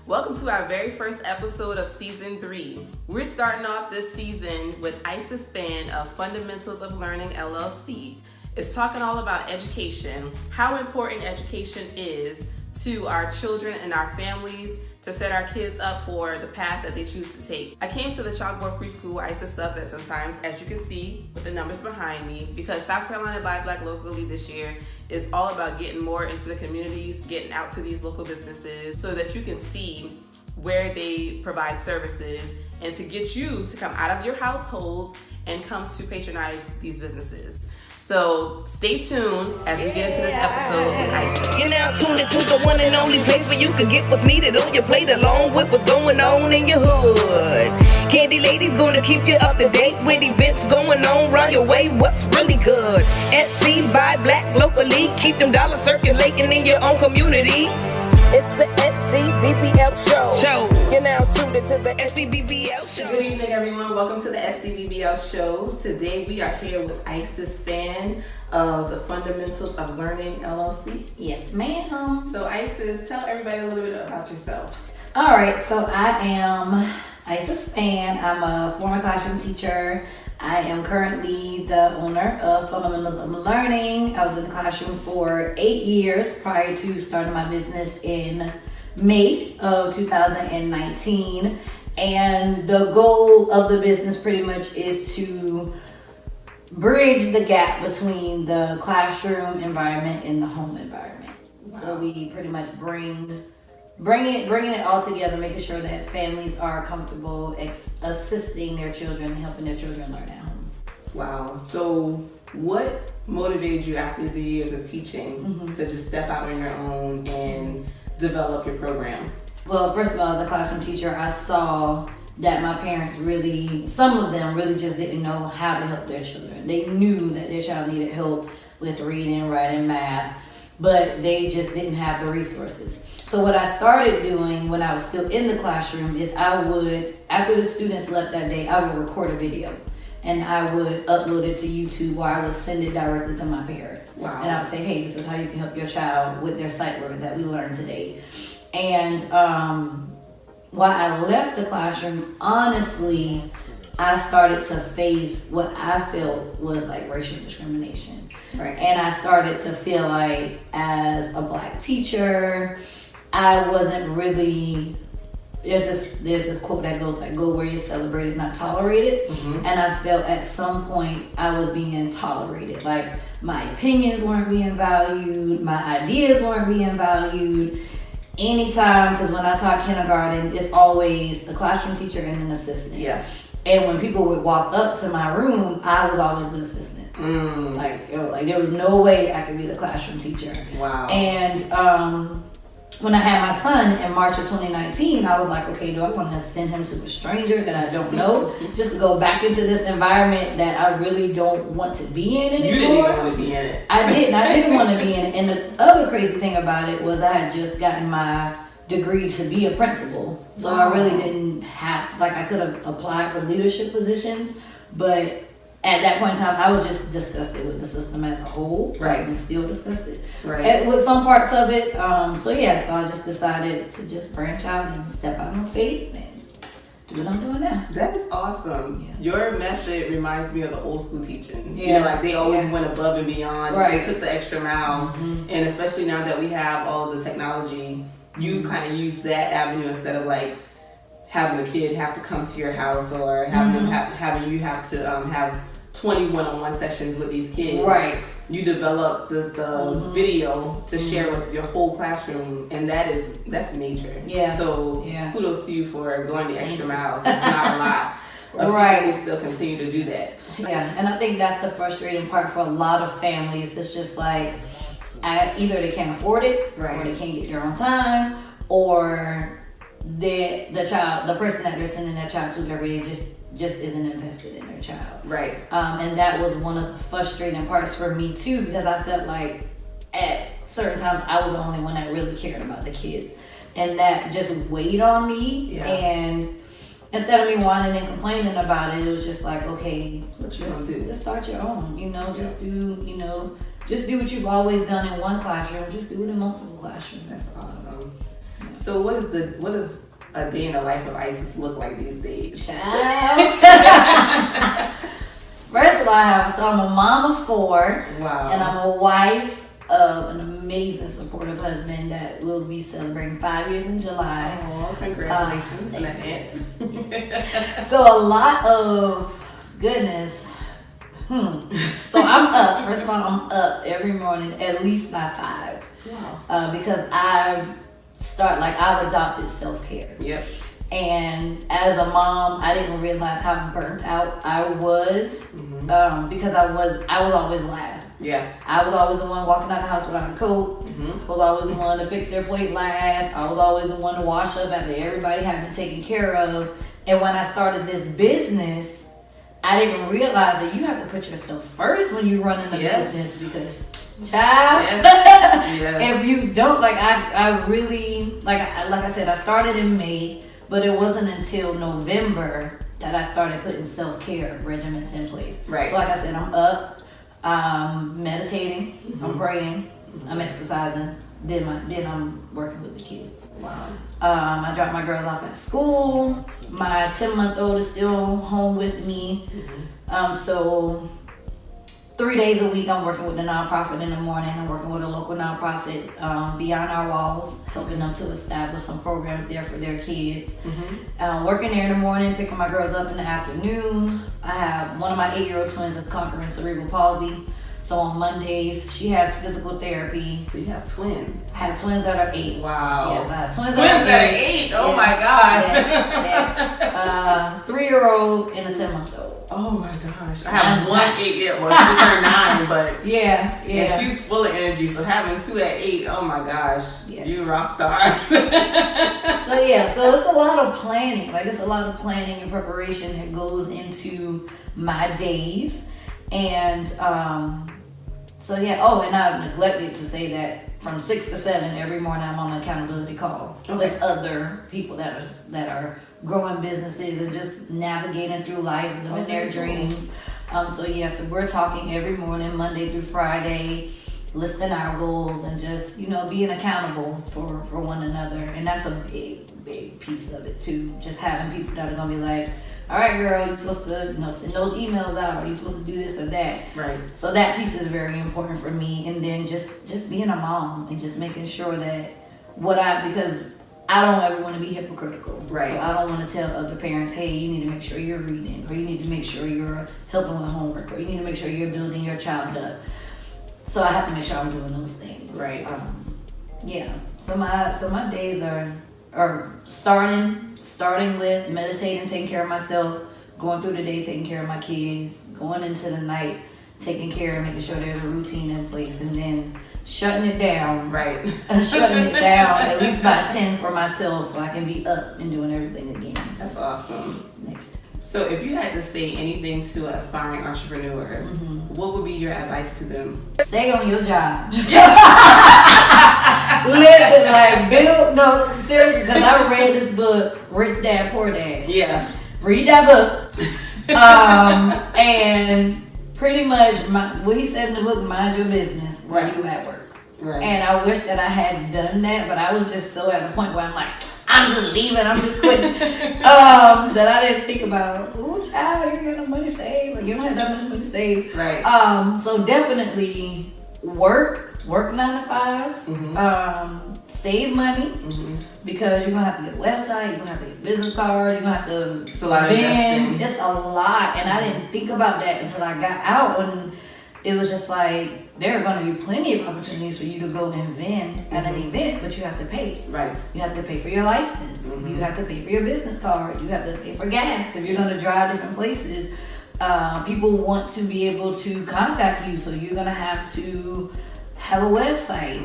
Welcome to our very first episode of Season 3. We're starting off this season with Isis Span of Fundamentals of Learning, LLC. It's talking all about education, how important education is to our children and our families to set our kids up for the path that they choose to take. I came to the Chalkboard Preschool where Isis subs at sometimes, as you can see with the numbers behind me, because South Carolina Buy Black Locally this year is all about getting more into the communities, getting out to these local businesses so that you can see where they provide services and to get you to come out of your households and come to patronize these businesses. So stay tuned as we get into this episode with Isis. You're now tuned into the one and only place where you can get what's needed on your plate along with what's going on in your hood. Candy Lady's gonna keep you up to date with events going on round your way. What's really good? SC Buy Black Locally. Keep them dollars circulating in your own community. It's the SCBBL show. You're now tuned into the SCBBL show. Good evening, everyone. Welcome to the SCBBL show. Today we are here with Isis Span of the Fundamentals of Learning, LLC. Yes, ma'am. So Isis, tell everybody a little bit about yourself. All right, so I am Isis Span. I'm a former classroom teacher. I am currently the owner of Fundamentals of Learning. I was in the classroom for 8 years prior to starting my business in May of 2019. And the goal of the business pretty much is to bridge the gap between the classroom environment and the home environment. Wow. So we pretty much bringing it all together, making sure that families are comfortable assisting their children, helping their children learn at home. Wow. So what motivated you after the years of teaching to just step out on your own and develop your program? Well, first of all, as a classroom teacher, I saw that my parents some of them really just didn't know how to help their children. They knew that their child needed help with reading, writing, math, but they just didn't have the resources. So what I started doing when I was still in the classroom is I would, after the students left that day, I would record a video and I would upload it to YouTube, or I would send it directly to my parents. Wow. And I would say, hey, this is how you can help your child with their sight words that we learned today. And while I left the classroom, honestly, I started to face what I felt was like racial discrimination. Right. And I started to feel like as a Black teacher, I wasn't really, there's this quote that goes like, go where you're celebrated, not tolerated. And I felt at some point I was being tolerated. Like my opinions weren't being valued, my ideas weren't being valued. Anytime, because when I taught kindergarten, it's always a classroom teacher and an assistant. Yeah. And when people would walk up to my room, I was always the assistant. Like there was no way I could be the classroom teacher. Wow. And when I had my son in March of 2019, I was like, okay, do I want to send him to a stranger that I don't know, just to go back into this environment that I really don't want to be in anymore? You didn't even want to be in it. I didn't want to be in it. And the other crazy thing about it was I had just gotten my degree to be a principal. So I really didn't have, I could have applied for leadership positions, but at that point in time, I was just disgusted with the system as a whole. Right. And still disgusted. Right. With some parts of it. So I just decided to just branch out and step out on faith and do what I'm doing now. That is awesome. Yeah. Your method reminds me of the old school teaching. Yeah. You know, like they always went above and beyond. Right. They took the extra mile. And especially now that we have all of the technology, you kind of use that avenue instead of like having the kid have to come to your house or having them having you have to have 20 one-on-one sessions with these kids. Right. You develop the video to share with your whole classroom, and that's major. Yeah. So kudos to you for going the extra mile. It's not a lot. Right. We still continue to do that. Yeah, and I think that's the frustrating part for a lot of families. It's just like either they can't afford it, or they can't get there on time, or the person that they're sending their child to every day just isn't invested in their child. Right. And that was one of the frustrating parts for me too, because I felt like at certain times I was the only one that really cared about the kids, and that just weighed on me. Yeah. And instead of me whining and complaining about it, it was just like, okay, just start your own. Just do what you've always done in one classroom. Just do it in multiple classrooms. That's awesome. So what does a day in the life of Isis look like these days? Child. First of all, I'm a mom of 4. Wow. And I'm a wife of an amazing supportive husband that will be celebrating 5 years in July. Oh, congratulations in advance. So a lot of goodness. So I'm up. First of all, I'm up every morning at least by 5. Wow. Because I've adopted self-care. Yep. And as a mom, I didn't realize how burnt out I was because I was always last. Yeah. I was always the one walking out the house without a coat. I was always the one to fix their plate last. I was always the one to wash up after everybody had been taken care of. And when I started this business, I didn't realize that you have to put yourself first when you run in the business because, child, if you don't, I really, like I said, I started in May, but it wasn't until November that I started putting self-care regimens in place. Right. So like I said, I'm up, meditating, I'm praying, I'm exercising, then I'm working with the kids. Wow. I dropped my girls off at school. My 10-month-old is still home with me. So 3 days a week I'm working with a nonprofit in the morning. I'm working with a local nonprofit, Beyond Our Walls, helping them to establish some programs there for their kids. Working there in the morning, picking my girls up in the afternoon. I have one of my 8-year-old twins that's conquering cerebral palsy. So on Mondays, she has physical therapy. So you have twins. I have twins that are 8. Wow. Yes, I have twins that are 8. Oh my God. Yes. 3-year-old and a 10-month-old. Oh my gosh. I have one 8-year-old. She turned 9, but yeah. And she's full of energy. So having 2 at 8, oh my gosh. Yes. You rock star. So it's a lot of planning. It's a lot of planning and preparation that goes into my days. And and I've neglected to say that from 6 to 7 every morning I'm on an accountability call with other people that are growing businesses and just navigating through life, living their dreams. So we're talking every morning, Monday through Friday, listing our goals and just, being accountable for one another. And that's a big piece of it too. Just having people that are gonna be like, all right, girl, you're supposed to send those emails out, or you're supposed to do this or that. Right. So that piece is very important for me. And then just being a mom and just making sure that because I don't ever want to be hypocritical. Right. So I don't want to tell other parents, hey, you need to make sure you're reading, or you need to make sure you're helping with homework, or you need to make sure you're building your child up. So I have to make sure I'm doing those things. Right. So my days are starting with meditating, taking care of myself, going through the day, taking care of my kids, going into the night, taking care and making sure there's a routine in place, and then shutting it down. Right. Shutting it down at least by 10 for myself so I can be up and doing everything again. That's awesome. Next. So if you had to say anything to an aspiring entrepreneur, what would be your advice to them? Stay on your job. Listen, seriously, because I read this book, Rich Dad, Poor Dad. Yeah. Read that book. And pretty much what he said in the book, mind your business while you at work. Right. And I wish that I had done that, but I was just so at a point where I'm like, I'm just leaving, I'm just quitting. That I didn't think about, ooh, child, you got no money saved, or you don't have that much money saved. Right. So definitely work 9 to 5, save money, because you're gonna have to get a website, you're gonna have to get a business card, you're gonna have to it's a lot of investing. It's a lot, and I didn't think about that until I got out, and it was just like, there are gonna be plenty of opportunities for you to go and vend at an event, but you have to pay. Right. You have to pay for your license, you have to pay for your business card, you have to pay for gas if you're gonna drive different places. People want to be able to contact you, so you're gonna have to have a website,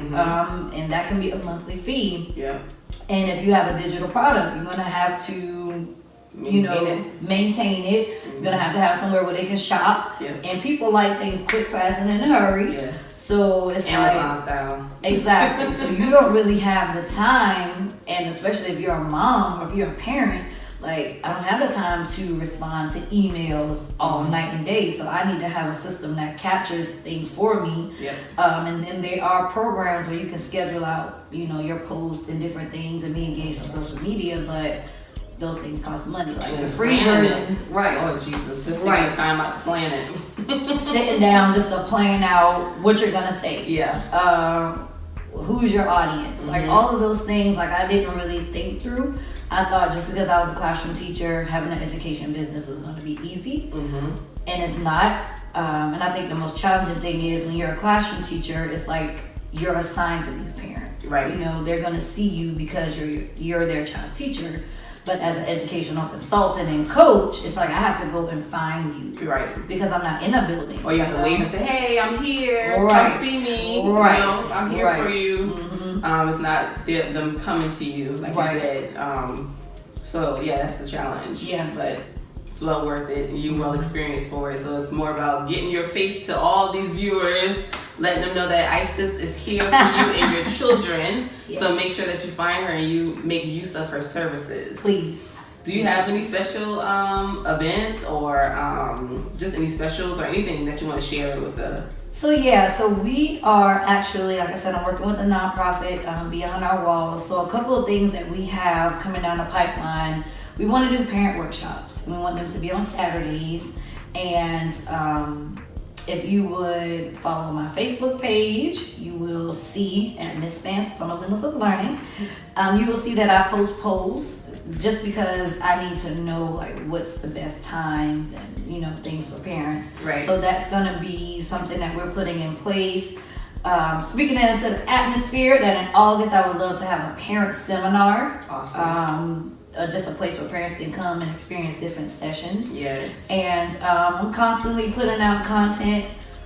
and that can be a monthly fee. Yeah. And if you have a digital product, you're gonna have to, maintain it. You're gonna have to have somewhere where they can shop. Yeah. And people like things quick, fast, and in a hurry. Yes. So it's Amazon style. Exactly. So you don't really have the time, and especially if you're a mom or if you're a parent, like, I don't have the time to respond to emails all night and day. So I need to have a system that captures things for me. Yep. And then there are programs where you can schedule out, you know, your posts and different things and be engaged on social media, but those things cost money. Like the free versions, right? Oh Jesus, just taking the time out to plan it. Sitting down just to plan out what you're gonna say. Yeah. Who's your audience? Like all of those things. Like I didn't really think through. I thought just because I was a classroom teacher, having an education business was going to be easy, and it's not. And I think the most challenging thing is when you're a classroom teacher, it's like you're assigned to these parents. Right. You know, they're going to see you because you're their child's teacher. But as an educational consultant and coach, it's like I have to go and find you. Right. Because I'm not in a building. Or you have to wait and say, hey, I'm here. Right. Come see me. Right. You know, I'm here for you. It's not them coming to you, like you said. So, yeah, that's the challenge. Yeah. But it's well worth it. And you're well experienced for it. So it's more about getting your face to all these viewers, letting them know that Isis is here for you and your children. Yeah. So make sure that you find her and you make use of her services. Please. Do you have any special events or just any specials or anything that you want to share with the... So we are actually, like I said, I'm working with a nonprofit, Beyond Our Walls. So a couple of things that we have coming down the pipeline. We want to do parent workshops. We want them to be on Saturdays. And if you would follow my Facebook page, you will see at Miss Spence Fundamentals of Learning. You will see that I post polls just because I need to know like what's the best times and things for parents. Right. So that's gonna be something that we're putting in place. Speaking into the atmosphere, that in August I would love to have a parent seminar. Awesome. Just a place where parents can come and experience different sessions. Yes. And I'm constantly putting out content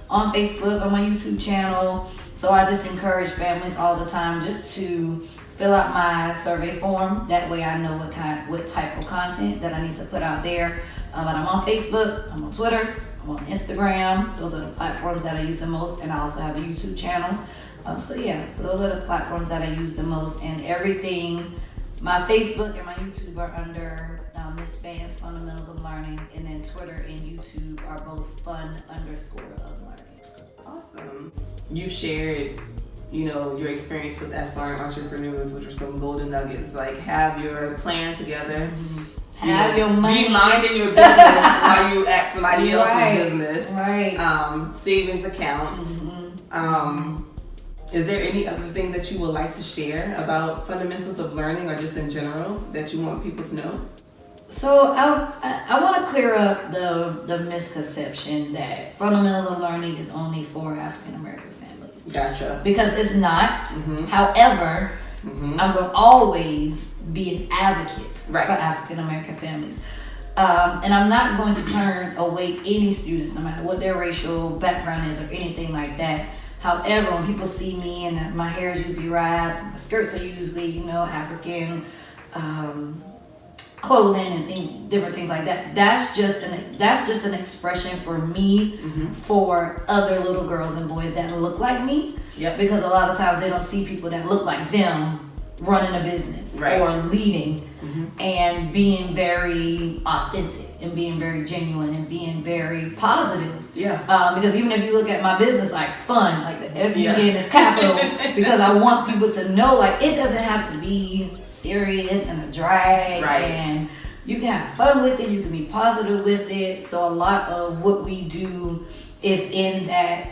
on Facebook, on my YouTube channel. So I just encourage families all the time just to fill out my survey form. That way I know what type of content that I need to put out there. But I'm on Facebook, I'm on Twitter, I'm on Instagram. Those are the platforms that I use the most. And I also have a YouTube channel. So those are the platforms that I use the most. And everything, my Facebook and my YouTube are under Miss Spence Fundamentals of Learning. And then Twitter and YouTube are both fun_of_learning. Awesome. You shared your experience with Aspiring Entrepreneurs, which are some golden nuggets. Like, have your plan together. Have your money. Be minding your business while you act somebody else's business. Right. Savings accounts. Is there any other thing that you would like to share about fundamentals of learning or just in general that you want people to know? So I want to clear up the misconception that fundamentals of learning is only for African American families. Gotcha. Because it's not. However, I'm going to always be an advocate for African American families. And I'm not going to turn away any students, no matter what their racial background is or anything like that. However, when people see me and my hair is usually wrapped, my skirts are usually, African clothing and different things like that. That's just an expression for me, for other little girls and boys that look like me. Yep. Because a lot of times they don't see people that look like them running a business or leading and being very authentic and being very genuine and being very positive. Yeah. Because even if you look at my business, like fun, like the F-U-N is capital, because I want people to know, like, it doesn't have to be serious and a drag, and you can have fun with it, you can be positive with it. So a lot of what we do is in that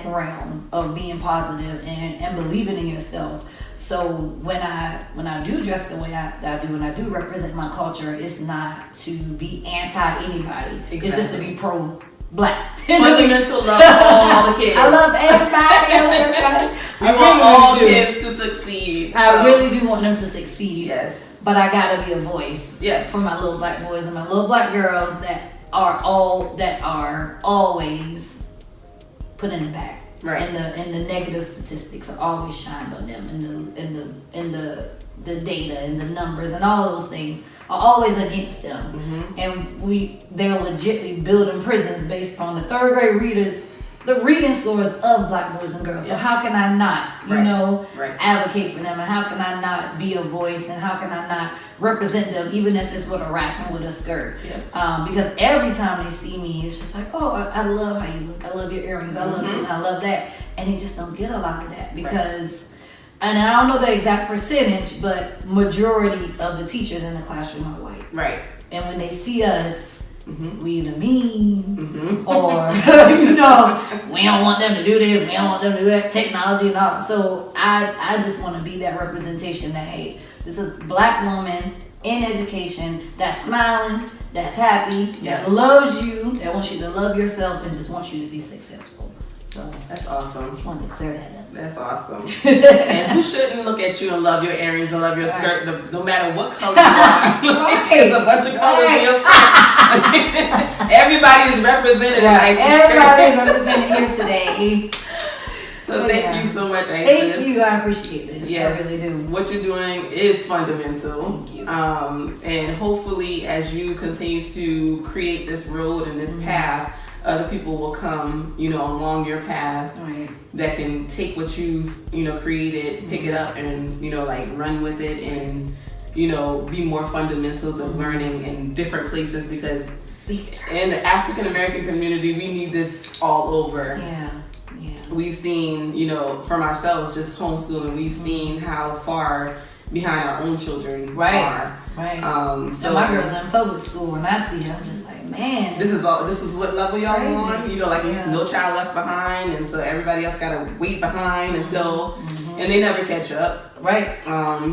realm of being positive and believing in yourself. So when I do dress the way I do and I do represent my culture, it's not to be anti anybody. Exactly. It's just to be pro Black. Fundamental love all the kids. I love everybody. I want all kids to succeed. I really do want them to succeed. Yes. But I gotta be a voice. Yes. For my little Black boys and my little Black girls that are always put in the back. Right. And the negative statistics are always shined on them, and the data and the numbers and all those things are always against them. And they're legitimately building prisons based on the third grade readers the reading scores of Black boys and girls. So how can I not, you know, advocate for them? And how can I not be a voice? And how can I not represent them, even if it's with a wrap and with a skirt? Because every time they see me, it's just like, oh, I love how you look. I love your earrings. I love this and I love that. And they just don't get a lot of that because, and I don't know the exact percentage, but majority of the teachers in the classroom are white. Right. And when they see us, we either mean or, you know, we don't want them to do this, we don't want them to do that, technology and all. So I just want to be that representation that, hey, this is a Black woman in education that's smiling, that's happy, that loves you, that wants you to love yourself and just wants you to be successful. So that's awesome. Just wanted to clear that up. That's awesome. And who shouldn't look at you and love your earrings and love your skirt, no matter what color you are? There's a bunch of colors in your skirt. Everybody is represented in Isis. Everybody is represented here today. So thank you so much, Isis. Thank you. I appreciate this. Yes, I really do. What you're doing is fundamental. Thank you. And hopefully, as you continue to create this road and this path, other people will come, you know, along your path that can take what you've, you know, created, pick it up and, you know, like run with it and, you know, be more fundamentals of learning in different places because in the African American community, we need this all over. We've seen, you know, from ourselves, just homeschooling, we've seen how far behind our own children are. So my girls are in public school, and I see them, I'm just like, man. This is what level y'all on? You know, like No Child Left Behind, and so everybody else gotta wait behind until, and they never catch up.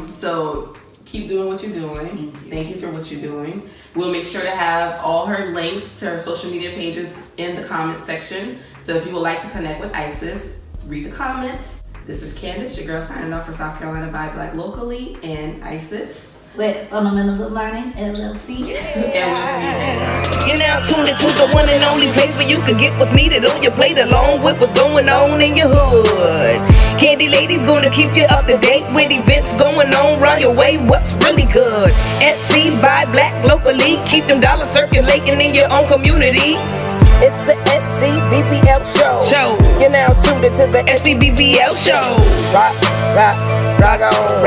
So keep doing what you're doing. Thank you for what you're doing. We'll make sure to have all her links to her social media pages in the comment section. So if you would like to connect with Isis, read the comments. This is Candace, your girl signing off for South Carolina by Black Locally, and Isis. With Fundamentals of Learning, LLC. And we'll see you next time. You're now tuned into the one and only place where you can get what's needed on your plate along with what's going on in your hood. Candy Lady's gonna keep you up to date with events going on round your way. What's really good? SC by Black Locally. Keep them dollars circulating in your own community. It's the SCBBL show. You're now tuned into the SCBBL show. Rock on.